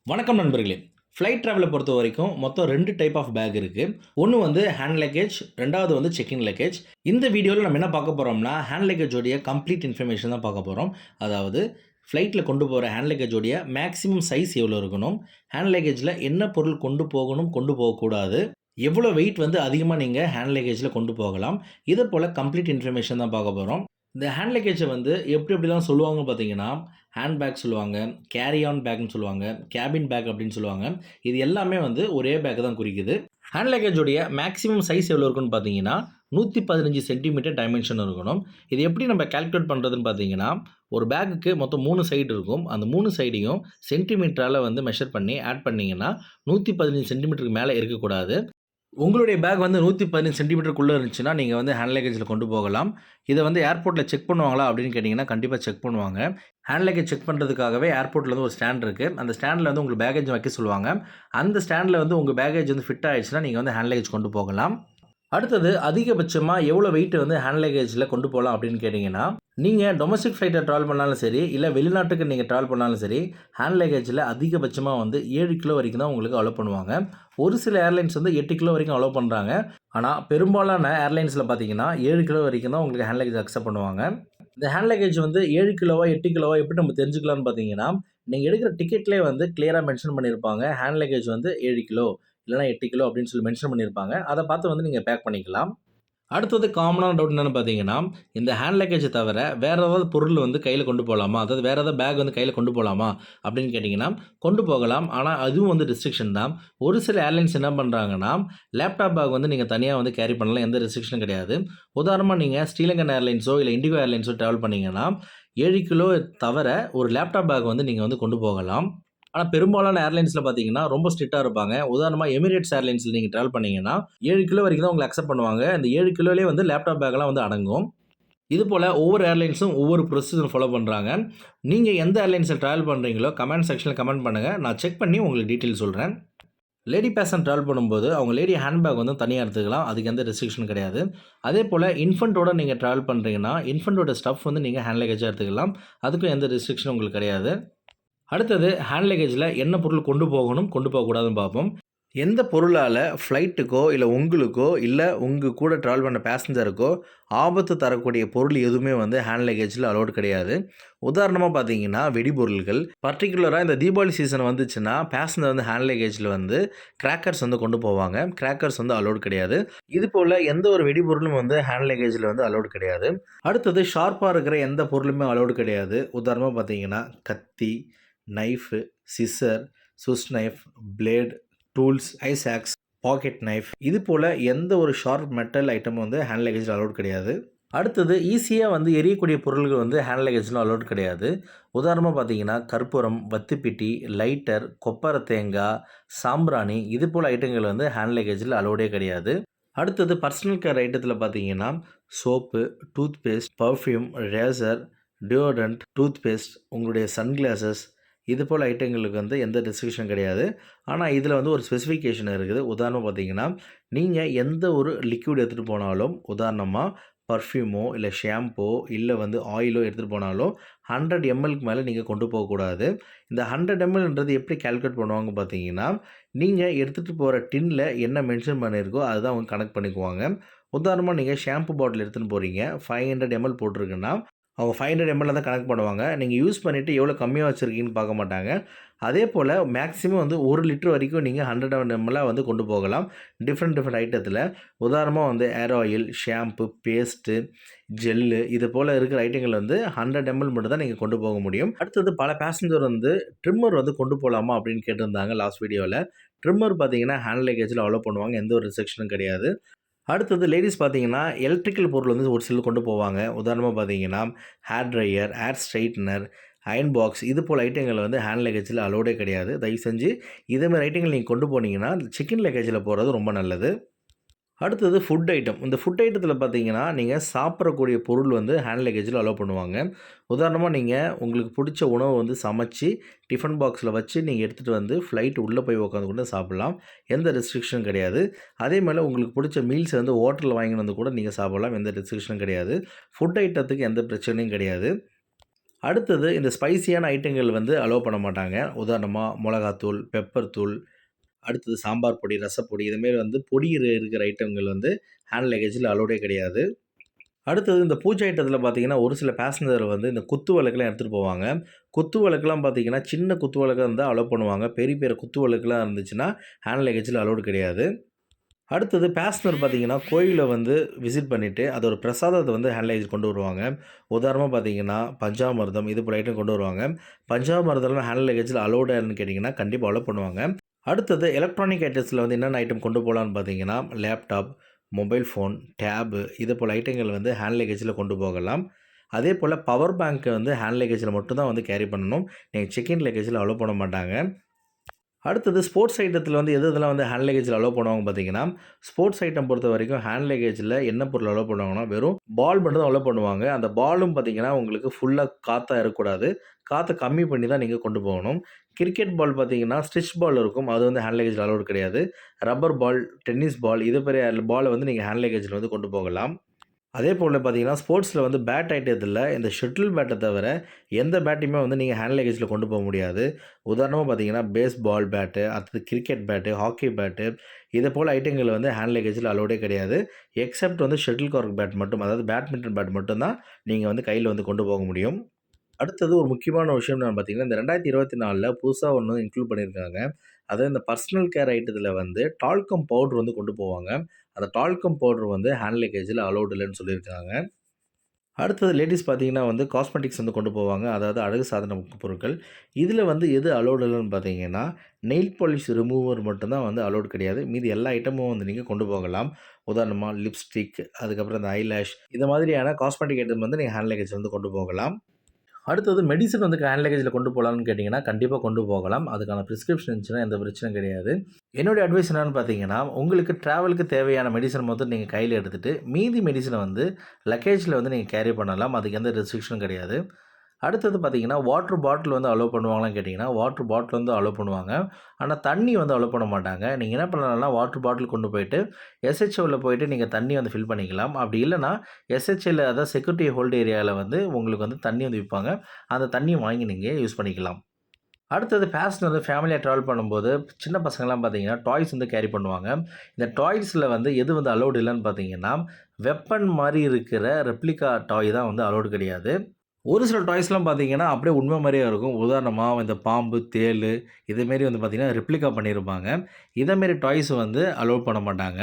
வணக்கம் நண்பர்களே. ஃப்ளைட் ட்ராவல பொறுத்தவரைக்கும் மொத்தம் 2 டைப் ஆஃப் பேக் இருக்கு. ஒண்ணு வந்து ஹேண்ட் லக்கேஜ், 2வது வந்து செக் இன் லக்கேஜ். இந்த வீடியோல நம்ம என்ன பார்க்க போறோம்னா, ஹேண்ட் லக்கேஜ் உடைய கம்ப்ளீட் இன்ஃபர்மேஷன் தான் பார்க்க போறோம். அதாவது ஃப்ளைட்ல கொண்டு போற ஹேண்ட் லக்கேஜ் உடைய மேக்ஸிமம் சைஸ் எவ்வளோ இருக்கணும்? ஹேண்ட் லக்கேஜ்ல என்ன பொருள் கொண்டு போகணும், கொண்டு போகக்கூடாது? எவ்வளோ வெயிட் வந்து அதிகமா நீங்க ஹேண்ட் லக்கேஜ்ல கொண்டு போகலாம்? இத போல கம்ப்ளீட் இன்ஃபர்மேஷன் தான் பார்க்க போறோம். இந்த ஹேண்ட் லக்கேஜ வந்து எப்படிலாம் சொல்லுவாங்கன்னு பார்த்தீங்கன்னா, ஹேண்ட் பேக் சொல்லுவாங்க, கேரி ஆன் பேக்ன்னு சொல்லுவாங்க, கேபின் பேக் அப்படின்னு சொல்லுவாங்க. இது எல்லாமே வந்து ஒரே பேக்க தான் குறிக்குது. ஹேண்ட் லக்கேஜ் உடைய மேக்ஸிமம் சைஸ் எவ்வளோ இருக்குன்னு பார்த்தீங்கன்னா, 115 சென்டிமீட்டர் டைமென்ஷன் இருக்கணும். இது எப்படி நம்ம கால்குலேட் பண்ணுறதுன்னு பார்த்தீங்கன்னா, ஒரு பேக்குக்கு மொத்தம் 3 சைடு இருக்கும். அந்த 3 சைடையும் சென்டிமீட்டரால வந்து மெஷர் பண்ணி ஆட் பண்ணீங்கன்னா, 115 சென்டிமீட்டருக்கு மேல இருக்கக்கூடாது. உங்களுடைய பேக் வந்து 115 சென்டிமீட்டருக்குள்ள இருந்துச்சுன்னா, நீங்க வந்து ஹேண்ட் லக்கேஜ்ல கொண்டு போகலாம். இத வந்து ஏர்போர்ட்ல செக் பண்ணுவாங்களா அப்படின்னு கேட்டீங்கன்னா, கண்டிப்பா செக் பண்ணுவாங்க. ஹேண்ட் லக்கேஜ் செக் பண்றதுக்காகவே ஏர்போர்ட்ல வந்து ஒரு ஸ்டாண்ட் இருக்கு. அந்த ஸ்டாண்ட்ல வந்து உங்க பேக்கேஜ் வைக்க சொல்லுவாங்க. அந்த ஸ்டாண்ட்ல வந்து உங்க பேக்கேஜ் வந்து ஃபிட் ஆயிடுச்சுன்னா, நீங்க வந்து ஹேண்ட் லக்கேஜ் கொண்டு போகலாம். அடுத்தது அதிகபட்சமா எவ்வளோ வெயிட் வந்து ஹேண்ட் லக்கேஜ்ல கொண்டு போலாம் அப்படின்னு கேட்டீங்கன்னா, நீங்க டொமஸ்டிக் ஃப்ளைட்ல டிராவல் பண்ணாலும் சரி, இல்ல வெளிநாட்டுக்கு நீங்க டிராவல் பண்ணாலும் சரி, ஹேண்ட் லக்கேஜ்ல அதிகபட்சமா வந்து 7 கிலோ வரைக்கும் தான் உங்களுக்கு அலோவ் பண்ணுவாங்க. ஒரு சில ஏர்லைன்ஸ் வந்து 8 கிலோ வரைக்கும் அலோவ் பண்றாங்க. ஆனா, பெரும்பாலான ஏர்லைன்ஸ்ல பார்த்தீங்கன்னா, 7 கிலோ வரைக்கும் தான் உங்களுக்கு ஹேண்ட் லக்கேஜ் அக்செப்ட் பண்ணுவாங்க. இந்த ஹேண்ட் லக்கேஜ் வந்து 7 கிலோவா, 8 கிலோவா எப்படி நம்ம தெரிஞ்சுக்கலாம்னு பார்த்தீங்கன்னா, நீங்க எடுக்கிற டிக்கெட்லயே வந்து கிளியரா மென்ஷன் பண்ணியிருப்பாங்க. ஹேண்ட் லக்கேஜ் வந்து 7 கிலோ இல்லன்னா 8 கிலோ அப்படின்னு சொல்லி மென்ஷன் பண்ணியிருப்பாங்க. அத பார்த்து வந்து நீங்க பேக் பண்ணிக்கலாம். அடுத்தது காமனான டவுட் என்னன்னு பார்த்தீங்கன்னா, இந்த ஹேண்ட் லக்கேஜ தவிர வேற ஏதாவது பொருள் வந்து கையில கொண்டு போலாமா? அதாவது வேற ஏதாவது பேக் வந்து கையில கொண்டு போலாமா? அப்படின்னு கேட்டீங்கன்னா, கொண்டு போகலாம். ஆனா அதுவும் வந்து ரெஸ்ட்ரிக்ஷன் தான். ஒரு சில ஏர்லைன்ஸ் என்ன பண்றாங்கன்னா, லேப்டாப் பேக் வந்து நீங்க தனியா வந்து கேரி பண்ணலாம். எந்த ரெஸ்ட்ரிக்ஷனும் கிடையாது. உதாரணமா நீங்க ஸ்ரீலங்கன் ஏர்லைன்ஸோ, இல்ல இண்டிகோ ஏர்லைன்ஸோ டிராவல் பண்ணீங்கன்னா, 7 கிலோ தவிர ஒரு லேப்டாப் பேக் வந்து நீங்க வந்து கொண்டு போகலாம். ஆனா, பெரும்பாலான ஏர்லைன்ஸ்ல பார்த்தீங்கன்னா, ரொம்ப ஸ்ட்ரிக்ட்டா இருப்பாங்க. உதாரணமா எமிரேட்ஸ் ஏர்லைன்ஸ்ல நீங்க டிராவல் பண்ணீங்கன்னா, 7 கிலோ வரைக்கும் தான் உங்கள அக்செப்ட் பண்ணுவாங்க. அந்த 7 கிலோலயே வந்து லேப்டாப் பேக்லாம் வந்து அடங்கும். இதுபோல ஒவ்வொரு ஏர்லைன்ஸும் ஒவ்வொரு ப்ரொசீஜர் ஃபாலோ பண்றாங்க. நீங்க எந்த ஏர்லைன்ஸ்ல டிராவல் பண்றீங்களோ, கமெண்ட் செக்ஷன்ல கமெண்ட் பண்ணுங்க. நான் செக் பண்ணி உங்களுக்கு டீட்டெயில் சொல்றேன். லேடி பேசஞ்சர் டிராவல் பண்ணும்போது, அவங்க லேடி ஹேண்ட் பேக் வந்து தனியா எடுத்துக்கலாம். அதுக்கு எந்த ரெஸ்ட்ரிக்ஷனும் கிடையாது. அதேபோல இன்ஃபன்ட்டோட நீங்க டிராவல் பண்றீங்கன்னா, இன்ஃபன்ட்டோட ஸ்டஃப் வந்து நீங்க ஹேண்ட் லக்கேஜா எடுத்துக்கலாம். அதுக்கும் எந்த ரெஸ்ட்ரிக்ஷனும் உங்களுக்கு கிடையாது. அடுத்தது ஹேண்ட் லக்கேஜ்ல என்ன பொருள் கொண்டு போகணும், கொண்டு போகக்கூடாதுன்னு பார்ப்போம். எந்த பொருளால ஃப்ளைட்டுக்கோ, இல்ல உங்களுக்கோ, இல்ல உங்க கூட ட்ராவல் பண்ண பேசஞ்சருக்கோ ஆபத்து தரக்கூடிய பொருள் எதுவுமே வந்து ஹேண்ட் லக்கேஜ்ல அலோவ்ட் கிடையாது. உதாரணமா பார்த்தீங்கன்னா, வெடிபொருள்கள். பர்ட்டிகுலரா இந்த தீபாவளி சீசன் வந்துச்சுன்னா, பேசஞ்சர் வந்து ஹேண்ட் லக்கேஜ்ல வந்து கிராக்கர்ஸ் வந்து கொண்டு போவாங்க. கிராக்கர்ஸ் வந்து அலோவ்ட் கிடையாது. இது போல எந்த ஒரு வெடிபொருளும் வந்து ஹேண்ட் லக்கேஜ்ல வந்து அலோவ்ட் கிடையாது. அடுத்தது ஷார்ப்பா இருக்கிற எந்த பொருளுமே அலோவ்ட் கிடையாது. உதாரணமா பார்த்தீங்கன்னா, கத்தி, knife, scissor, Swiss knife, blade, tools, ice axe, pocket knife இது போல எந்த ஒரு ஷார்ப் மெட்டல் ஐட்டமும் வந்து ஹேண்ட் லக்கேஜ்ல அலோவ்ட் கிடையாது. அடுத்தது ஈஸியா வந்து எரியக்கூடிய பொருள்கள் வந்து ஹேண்ட் லக்கேஜ்ல அலோவ்ட் கிடையாது. உதாரணமா பார்த்தீங்கன்னா, கற்பூரம், வத்திப்பிட்டி, லைட்டர், கொப்பர தேங்காய், சாம்பிராணி இது போல ஐட்டங்கள் வந்து ஹேண்ட் லக்கேஜ்ல அலோவ்டே கிடையாது. அடுத்தது பர்சனல் கேர் ஐட்டத்தில பார்த்தீங்கன்னா, soap, toothpaste, perfume, razor, deodorant, toothpaste, உங்களுடைய சன்கிளாஸஸ் இது போல ஐட்டங்களுக்கு வந்து எந்த ரெஸ்ட்ரிக்ஷனும் கிடையாது. ஆனா, இதில வந்து ஒரு ஸ்பெசிஃபிகேஷன் இருக்குது. உதாரணமா பார்த்தீங்கன்னா, நீங்க எந்த ஒரு லிக்விட் எடுத்துட்டு போனாலும், உதாரணமா பர்ஃப்யூமோ, இல்ல ஷாம்போ, இல்ல வந்து ஆயிலோ எடுத்துட்டு போனாலும் 100 எம்எல்க்கு மேல நீங்க கொண்டு போகக்கூடாது. இந்த 100 எம்எல்ன்றது எப்படி கால்குலேட் பண்ணுவாங்க பார்த்தீங்கன்னா, நீங்க எடுத்துட்டு போற டின்ல என்ன மென்ஷன் பண்ணியிருக்கோ, அதுதான் அவங்க கணக்கு பண்ணிக்குவாங்க. உதாரணமா நீங்க ஷாம்பு பாட்டில் எடுத்துன்னு போறீங்க. 500 எம்எல் போட்டிருக்குன்னா, அவங்க 500 எம்எல்ல தான் கணக்கு பண்ணுவாங்க. நீங்க யூஸ் பண்ணிட்டு எவ்வளோ கம்மியா வச்சிருக்கீங்கன்னு பார்க்க மாட்டாங்க. அதேபோல மேக்ஸிமம் வந்து 1 லிட்டர் வரைக்கும் நீங்க 100 எம்எல்லா வந்து கொண்டு போகலாம். டிஃபரெண்ட் ஐட்டத்தில. உதாரணமா வந்து ஏர் ஆயில், ஷாம்பு, பேஸ்ட்டு, ஜெல்லு இது போல இருக்கிற ஐட்டங்கள் வந்து 100 எம்எல் மட்டும் தான் நீங்க கொண்டு போக முடியும். அடுத்தது பல பேசஞ்சர் வந்து ட்ரிம்மர் வந்து கொண்டு போலாமா அப்படின்னு கேட்டிருந்தாங்க லாஸ்ட் வீடியோல. ட்ரிம்மர் பார்த்தீங்கன்னா, ஹேண்ட் லக்கேஜ்ல அலோவ் பண்ணுவாங்க. எந்த ஒரு ரெஸ்ட்ரிக்ஷனும் கிடையாது. அடுத்தது லேடீஸ் பார்த்தீங்கன்னா, எலக்ட்ரிக்கல் பொருள் வந்து ஒரு சிலர் கொண்டு போவாங்க. உதாரணமா பார்த்தீங்கன்னா, hair dryer, hair straightener, iron box இது போல ஐட்டங்கள் வந்து ஹேண்ட் லக்கேஜ்ல அலோடே கிடையாது. தயவு செஞ்சு இதே மாரி ஐட்டங்கள் நீங்க கொண்டு போனீங்கன்னா, செக் இன் லக்கேஜ்ல போறது ரொம்ப நல்லது. அடுத்தது ஃபுட் ஐட்டம். இந்த ஃபுட் ஐட்டத்தில பார்த்தீங்கன்னா, நீங்க சாப்பிடக்கூடிய பொருள் வந்து ஹேண்ட் லக்கேஜ்ல அலோவ் பண்ணுவாங்க. உதாரணமா நீங்க உங்களுக்கு புடிச்ச உணவு வந்து சமைச்சு, டிஃபன் பாக்ஸ்ல வச்சு நீங்க எடுத்துட்டு வந்து ஃப்ளைட் உள்ள போய் உட்காந்து கூட சாப்பிடலாம். எந்த ரெஸ்ட்ரிக்ஷனும் கிடையாது. அதேமாரி உங்களுக்கு புடிச்ச மீல்ஸ் வந்து ஹோட்டல்ல வாங்கின்னு வந்து கூட நீங்க சாப்பிடலாம். எந்த ரெஸ்ட்ரிக்ஷனும் கிடையாது. ஃபுட் ஐட்டத்துக்கு எந்த பிரச்சனையும் கிடையாது. அடுத்தது இந்த ஸ்பைசியான ஐட்டங்கள் வந்து அலோவ் பண்ண மாட்டாங்க. உதாரணமா மொளகாத்தூள், பெப்பர் தூள், அடுத்தது சாம்பார் பொடி, ரசப்பொடி இதுமாரி வந்து பொடி இருக்கிற ஐட்டங்கள் வந்து ஹேண்ட் லக்கேஜில அலோடே கிடையாது. அடுத்தது இந்த பூஜை ஐட்டத்தில பார்த்தீங்கன்னா, ஒரு சில பேசஞ்சர் வந்து இந்த குத்து விளக்குலாம் எடுத்துட்டு போவாங்க. குத்து விளக்குலாம் பார்த்தீங்கன்னா, சின்ன குத்து விளக்கா இருந்தா அலோவ் பண்ணுவாங்க. பெரிய பெரிய குத்து விளக்குலாம் இருந்துச்சுன்னா, ஹேண்ட் லக்கேஜில அலோவ்டு கிடையாது. அடுத்தது பேசஞ்சர் பார்த்தீங்கன்னா, கோயில வந்து விசிட் பண்ணிட்டு, அதோட பிரசாதத்த வந்து ஹேண்ட் லக்கேஜ் கொண்டு வருவாங்க. உதாரணமா பார்த்தீங்கன்னா, பஞ்சாமிர்தம் இது போல ஐட்டம் கொண்டு வருவாங்க. பஞ்சாமிர்தம்லாம் ஹேண்ட் லக்கேஜில அலோவ்டான்னு கேட்டிங்கன்னா, கண்டிப்பா அலோவ் பண்ணுவாங்க. அடுத்தது எலக்ட்ரானிக் ஐட்டம்ஸில வந்து என்னென்ன ஐட்டம் கொண்டு போலான்னு பார்த்தீங்கன்னா, லேப்டாப், மொபைல் ஃபோன், டேபு இது போல ஐட்டங்கள் வந்து ஹேண்ட் லக்கேஜில கொண்டு போகலாம். அதேபோல பவர் பேங்க் வந்து ஹேண்ட் லக்கேஜில மட்டும் தான் வந்து கேரி பண்ணணும். நீங்க செக் இன் லக்கேஜில அலோவ் பண்ண மாட்டாங்க. அடுத்தது ஸ்போர்ட்ஸ் ஐட்டத்தில வந்து எது எதெல்லாம் வந்து ஹேண்ட் லக்கேஜில அலோவ் பண்ணுவாங்க பார்த்தீங்கன்னா, ஸ்போர்ட்ஸ் ஐட்டம் பொறுத்தவரைக்கும் ஹேண்ட் லக்கேஜில என்ன பொருள் அலோவ் பண்ணுவாங்கன்னா, வெறும் பால் மட்டும் தான் அலோவ் பண்ணுவாங்க. அந்த பாலும் பார்த்தீங்கன்னா, உங்களுக்கு ஃபுல்லா காத்தா இருக்கக்கூடாது. காத்த கம்மி பண்ணி தான் நீங்க கொண்டு போகணும். கிரிக்கெட் பால் பார்த்தீங்கன்னா, ஸ்டிச் பால் இருக்கும். அது வந்து ஹேண்ட் லக்கேஜில அலோவ்டு கிடையாது. ரப்பர் பால், டென்னிஸ் பால் இது பெரிய பால வந்து நீங்க ஹேண்ட் லக்கேஜில வந்து கொண்டு போகலாம். அதேபோல பார்த்தீங்கன்னா, ஸ்போர்ட்ஸில வந்து பேட் ஐட்டத்தில இந்த ஷட்டில் பேட்ட தவிர, எந்த பேட்டையுமே வந்து நீங்க ஹேண்ட் லக்கேஜில கொண்டு போ முடியாது. உதாரணமா பார்த்தீங்கன்னா, பேஸ்பால் பேட்டு, அடுத்தது கிரிக்கெட் பேட்டு, ஹாக்கி பேட்டு இது போல ஐட்டங்கள் வந்து ஹேண்ட் லக்கேஜில அலோடே கிடையாது. எக்செப்ட் வந்து ஷட்டில் கார்க் பேட் மட்டும், அதாவது பேட்மிண்டன் பேட் மட்டும் தான் நீங்க வந்து கையில வந்து கொண்டு போக முடியும். அடுத்தது ஒரு முக்கியமான விஷயம் என்னன்னு பார்த்தீங்கன்னா, இந்த 2024ல புதுசா ஒண்ணு இன்க்ளூட் பண்ணியிருக்காங்க. அதாவது இந்த பர்சனல் கேர் ஐட்டத்தில வந்து டால்கம் பவுடர் வந்து கொண்டு போவாங்க. அந்த டால்கம் பவுடர் வந்து ஹேண்ட் லக்கேஜில அலோவ்ட் இல்லன்னு சொல்லியிருக்காங்க. அடுத்தது லேடீஸ் பார்த்தீங்கன்னா வந்து காஸ்மெட்டிக்ஸ் வந்து கொண்டு போவாங்க. அதாவது அழகு சாதன பொருட்கள். இதில வந்து எது அலோவ்ட் இல்லன்னு பார்த்தீங்கன்னா, நெயில் பாலிஷ் ரிமூவர் மட்டும் தான் வந்து அலோவ்ட் கிடையாது. மீதி எல்லா ஐட்டமும் வந்து நீங்க கொண்டு போகலாம். உதாரணமா லிப்ஸ்டிக், அதுக்கப்புறம் இந்த ஐலேஷ் இந்த மாதிரியான காஸ்மெட்டிக் ஐட்டம் வந்து நீங்க ஹேண்ட் லக்கேஜ் வந்து கொண்டு போகலாம். அடுத்தது மெடிசின் வந்து ஹேண்ட் லக்கேஜில கொண்டு போலான்னு கேட்டீங்கன்னா, கண்டிப்பா கொண்டு போகலாம். அதுக்கான பிரிஸ்கிரிப்ஷன் இருந்துச்சுன்னா எந்த பிரச்சனையும் கிடையாது. என்னுடைய அட்வைஸ் என்னன்னு பார்த்தீங்கன்னா, உங்களுக்கு டிராவலுக்கு தேவையான மெடிசின் மொத்தம் நீங்க கையில எடுத்துட்டு, மீதி மெடிசின வந்து லக்கேஜ்ல வந்து நீங்க கேரி பண்ணலாம். அதுக்கு எந்த ரெஸ்ட்ரிக்ஷனும் கிடையாது. அடுத்தது பார்த்தீங்கன்னா, வாட்டர் பாட்டில் வந்து அலோவ் பண்ணுவாங்களான்னு கேட்டீங்கன்னா, வாட்டர் பாட்டில் வந்து அலோவ் பண்ணுவாங்க. ஆனா, தண்ணி வந்து அலோவ் பண்ண மாட்டாங்க. நீங்க என்ன பண்ணலாம்னா, வாட்டர் பாட்டில் கொண்டு போயிட்டு, எஸ்ஹெச்ஓல போயிட்டு நீங்க தண்ணி வந்து ஃபில் பண்ணிக்கலாம். அப்படி இல்லன்னா, எஸ்ஹெச்ஏல அதாவது செக்யூரிட்டி ஹோல்ட் ஏரியால வந்து உங்களுக்கு வந்து தண்ணி வந்து விப்பாங்க. அந்த தண்ணிய வாங்கி நீங்க யூஸ் பண்ணிக்கலாம். அடுத்தது பேசஞ்சர் வந்து ஃபேமிலியா ட்ராவல் பண்ணும்போது, சின்ன பசங்கலாம் பார்த்தீங்கன்னா, டாய்ஸ் வந்து கேரி பண்ணுவாங்க. இந்த டாய்ஸ்ல வந்து எது வந்து அலோவ்ட் இல்லன்னு பார்த்தீங்கன்னா, வெப்பன் மாரி இருக்கிற ரெப்ளிகா டாய் தான் வந்து அலோவ்ட் கிடையாது. ஒரு சில டாய்ஸ்லாம் பார்த்தீங்கன்னா, அப்படியே உண்மை மாரியே இருக்கும். உதாரணமா இந்த பாம்பு, தேளு இதுமாரி வந்து பார்த்தீங்கன்னா, ரெப்ளிகா பண்ணியிருப்பாங்க. இதமாரி டாய்ஸ் வந்து அலோவ் பண்ண மாட்டாங்க.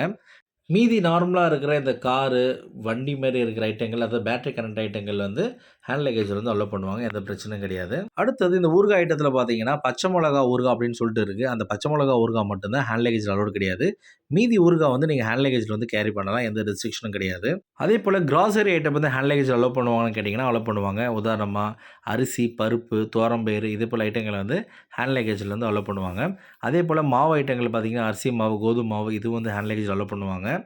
மீதி நார்மலா இருக்கிற இந்த காரு, வண்டி மாரி இருக்கிற ஐட்டங்கள், அதாவது பேட்டரி கனெக்ட் ஐட்டங்கள் வந்து ஹேண்ட் லக்கேஜ்ல வந்து அலோவ் பண்ணுவாங்க. எந்த பிரச்சனையும் கிடையாது. அடுத்தது இந்த ஊறுகாய் ஐட்டத்தில பார்த்தீங்கன்னா, பச்சை மொளகா ஊறுகாய் அப்படின்னு சொல்லிட்டு இருக்கு. அந்த பச்சை மொளகா ஊறுகாய் மட்டும் தான் ஹேண்ட் லக்கேஜ்ல அலோவ்ட் கிடையாது. மீதி ஊறுகாய் வந்து நீங்க ஹேண்ட் லக்கேஜ்ல வந்து கேரி பண்ணலாம். எந்த ரெஸ்ட்ரிக்ஷனும் கிடையாது. அதேபோல கிராசரி ஐட்டம் வந்து ஹேண்ட் லக்கேஜ்ல அலோவ் பண்ணுவாங்களான்னு கேட்டீங்கன்னா, அலோவ் பண்ணுவாங்க. உதாரணமா அரிசி, பருப்பு, துவரம்பயிறு இது போல ஐட்டங்கள வந்து ஹேண்ட் லக்கேஜ்ல வந்து அலோவ் பண்ணுவாங்க. அதேபோல மாவு ஐட்டங்கள் பார்த்தீங்கன்னா, அரிசி மாவு, கோதுமை மாவு இது வந்து ஹேண்ட் லக்கேஜ்ல அலோவ் பண்ணுவாங்க.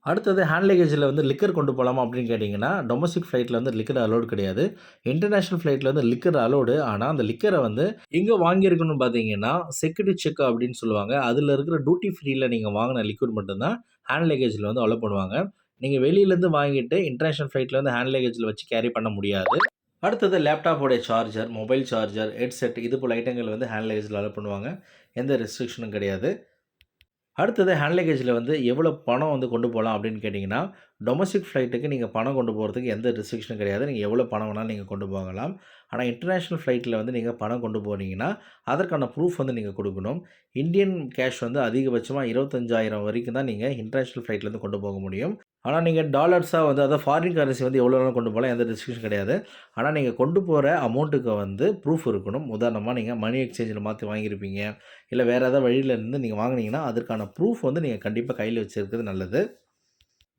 அடுத்தது ஹேண்ட் லக்கேஜில வந்து லிக்கர் கொண்டு போலாமா அப்படின்னு கேட்டீங்கன்னா, டொமஸ்டிக் ஃப்ளைட்ல வந்து லிக்கர் அலோவ்ட் கிடையாது. இன்டர்நேஷனல் ஃப்ளைட்ல வந்து லிக்கர் அலோவ்டு. ஆனா, அந்த லிக்கர வந்து எங்க வாங்கியிருக்கணும்னு பார்த்தீங்கன்னா, செக்யூரிட்டி செக் அப்படின்னு சொல்லுவாங்க. அதில இருக்கிற டியூட்டி ஃப்ரீல நீங்க வாங்குன லிக்விட் மட்டும் தான் ஹேண்ட் லக்கேஜ்ல வந்து அலோவ் பண்ணுவாங்க. நீங்க வெளியிலேருந்து வாங்கிட்டு இன்டர்நேஷனல் ஃப்ளைட்ல வந்து ஹேண்ட் லக்கேஜ்ல வச்சு கேரி பண்ண முடியாது. அடுத்தது லேப்டாப்போட சார்ஜர், மொபைல் சார்ஜர், ஹெட்செட் இது போல ஐட்டங்கள் வந்து ஹேண்ட் லக்கேஜ்ல அலோவ் பண்ணுவாங்க. எந்த ரெஸ்ட்ரிக்ஷனும் கிடையாது. அடுத்தது ஹேண்ட் லக்கேஜில வந்து எவ்வளோ பணம் வந்து கொண்டு போலாம் அப்படின்னு கேட்டிங்கன்னா, டொமஸ்டிக் ஃப்ளைட்டுக்கு நீங்க பணம் கொண்டு போறதுக்கு எந்த ரெஸ்ட்ரிக்ஷனும் கிடையாது. நீங்க எவ்வளோ பணம் வேணாலும் நீங்க கொண்டு போகலாம். ஆனா இன்டர்நேஷனல் ஃப்ளைட்ல வந்து நீங்க பணம் கொண்டு போனீங்கன்னா, அதற்கான ப்ரூஃப் வந்து நீங்க குடுக்கணும். இந்தியன் கேஷ் வந்து அதிகபட்சமா 25,000 வரைக்கும் தான் நீங்க இன்டர்நேஷனல் ஃப்ளைட்லேருந்து கொண்டு போக முடியும். ஆனா நீங்க டாலர்ஸா வந்து அதாவது ஃபாரின் கரன்சி வந்து எவ்வளோ வேணாலும் கொண்டு போலாம். எந்த ரெஸ்ட்ரிக்ஷன் கிடையாது. ஆனா நீங்க கொண்டு போற அமௌண்ட்டுக்கு வந்து ப்ரூஃப் இருக்கணும். உதாரணமா நீங்க மணி எக்ஸ்சேஞ்சில மாத்தி வாங்கியிருப்பீங்க. இல்ல வேற ஏதாவது வழியில இருந்து நீங்க வாங்குனீங்கன்னா, அதற்கான ப்ரூஃப் வந்து நீங்க கண்டிப்பா கையில வச்சிருக்கிறது நல்லது.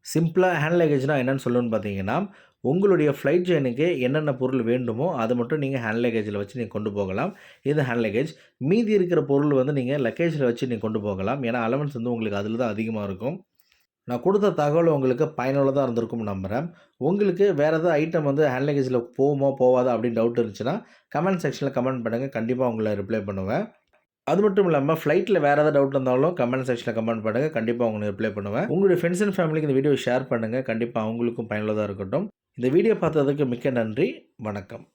சிம்பிளா ஹேண்ட் லக்கேஜ்னா என்னன்னு சொல்லணும்னு பார்த்தீங்கன்னா, உங்களுடைய ஃப்ளைட் ஜர்னிக்கு என்னென்ன பொருள் வேண்டுமோ, அத மட்டும் நீங்க ஹேண்ட் லக்கேஜ்ல வச்சு நீங்க கொண்டு போகலாம். இது ஹேண்ட் லக்கேஜ். மீதி இருக்கிற பொருள் வந்து நீங்க லக்கேஜ்ல வச்சு நீங்க கொண்டு போகலாம். ஏன்னா அலவன்ஸ் வந்து உங்களுக்கு அதில தான் அதிகமா இருக்கும். நான் குடுத்த தகவல் உங்களுக்கு பயனுள்ளதா இருந்திருக்கும்னு நம்புறேன். உங்களுக்கு வேற ஏதாவது ஐட்டம் வந்து ஹேண்ட் லக்கேஜ்ல போகுமா, போவாதா அப்படின்னு டவுட் இருந்துச்சுன்னா, கமெண்ட் செக்ஷன்ல கமெண்ட் பண்ணுங்க. கண்டிப்பா உங்கள ரிப்ளை பண்ணுவேன். அது மட்டும் இல்லாம ஃப்ளைட்ல வேற ஏதாவது டவுட் இருந்தாலும் கமெண்ட் செக்ஷன்ல கமெண்ட் பண்ணுங்க. கண்டிப்பா உங்களுக்கு ரிப்ளை பண்ணுவேன். உங்களுடைய ஃபிரெண்ட்ஸ் அண்ட் ஃபேமிலிக்கு இந்த வீடியோவ ஷேர் பண்ணுங்க. கண்டிப்பா அவங்களுக்கும் பயனுள்ளதா இருக்கட்டும். இந்த வீடியோ பார்த்ததுக்கு மிக்க நன்றி. வணக்கம்.